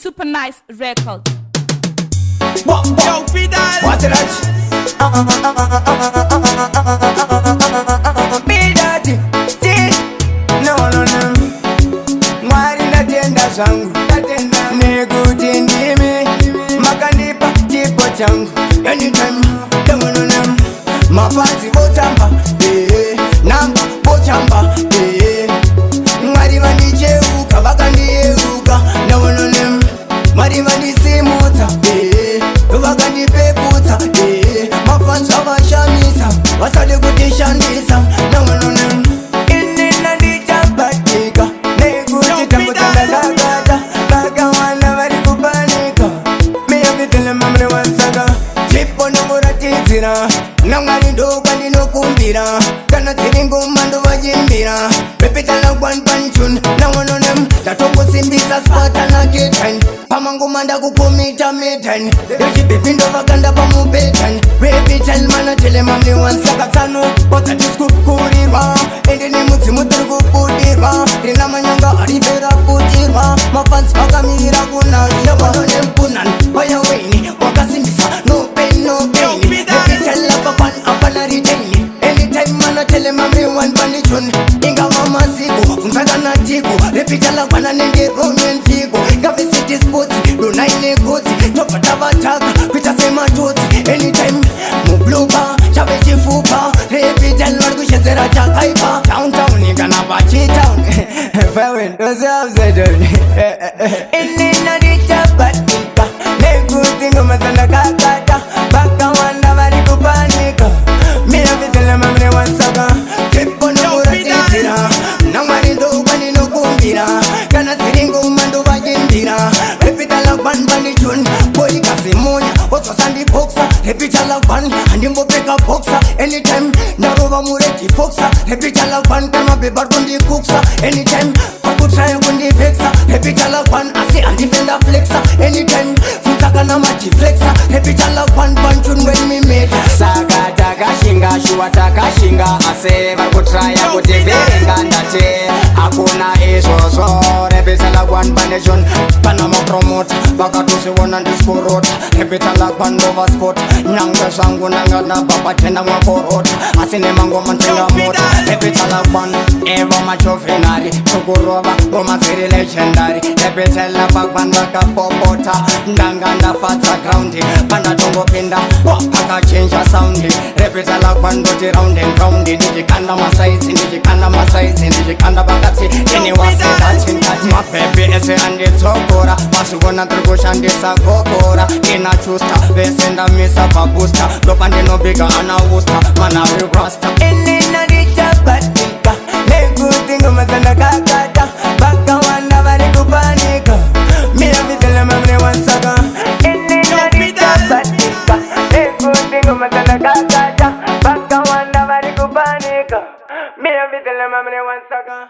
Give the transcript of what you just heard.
Super Nice Records. Yo, Repitile. What's it at? Mbida, no. Mwari ndatenda zangu, nekuti ndimi makandipa chipo changu. Anytime, mafanzi botamba, namba bochamba, mwari vandicheuka, vakandiyeuka. Mwari vandisimudza, vakandipeputsa, mafanzi avashamisa, vasade kutishandisa. Ini Handichabatika, nekuti tambudzandakagata, vakawanda vari kupanika. Miyavitile mamre wansaka, chipo nomuratidzira, namwari ndokwandinokumbira, kana dziri ngoma ndovachimbira. Repitile one punch tune, ndatongosimbisa spota naketani, pamangoma ndakukomita metani, vechibebi ndovakanda pamubetani. Repitile manatele mamre wansaka tsano, wadzatikukurirwa, ende nemudzimu tiri kubudirwa, rina manyanga aripera kutirwa, mafansi vakamirira kunanya. Nempunani vayaweni wakasimbisa, no pain no pain. Repitile apa apana retaini, anytime manatele mamre one punch tune, ingava masiku unzakana tiku. Repitile apana nenge roman figo, ngave city sports donaine gotsi, tobata vataka kuita sematotsi. Anytime mubluba chave chifupa, Repitile vari kushedzera chakaipa. Downtown kana pachitown vawendosi upside. Ini Handichabatika, nekuti ngoma dzandakagata, vakawanda vari kupanika. Miyavitile mamre wansaka, chipo nomuratidzira, namwari ndokwandinokumbira, kana dziri ngoma ndovachimbira. Repitile one punch tune, boy kasimunya wodzosandiboksa. Repitile one handimbopfeka boxa, anytime ndarova mureti foxa. Repitile one kana beba kundikuksa, anytime pakutraya kundiveksa. Repitile one asi handifenda flexa, anytime funzakana machiflexa. Repitile one punch tune when me made. Saka takashinga shuwa takashinga, ase varikutraya kuti verenga ndate, hakuna izvozvo. Repitile one punch tune, pana mapromota vakatozviona ndisikurota. Repitile one ndova sport, nyanga zvangu ndanga ndabvabatenda mwakorota, asi nemangoma ndengamota. Repitile one evo machovhenari, tukurova ngoma dziri legendary. Repitile pakwan vakapopota, ndanga ndafadza ground, pandatongopinda pakachenja sound. Repitile one ndoti round and round, ndichikanda masaizi ndichikanda pakati iniwasekatinkati. Mapepi ese anditsokora, vasiona ndiri kushandisa kokora. Ina chusta vese ndamisa pabusta, ndopa ndinobika ana usta manari rasta. Ini Handichabatika, nekuti ngoma dzandakagata, vakawanda vari kupanika. Miyavitile mamre wansaka. Ini Handichabatika, nekuti ngoma dzandakagata, vakawanda vari kupanika. Miyavitile mamre wansaka.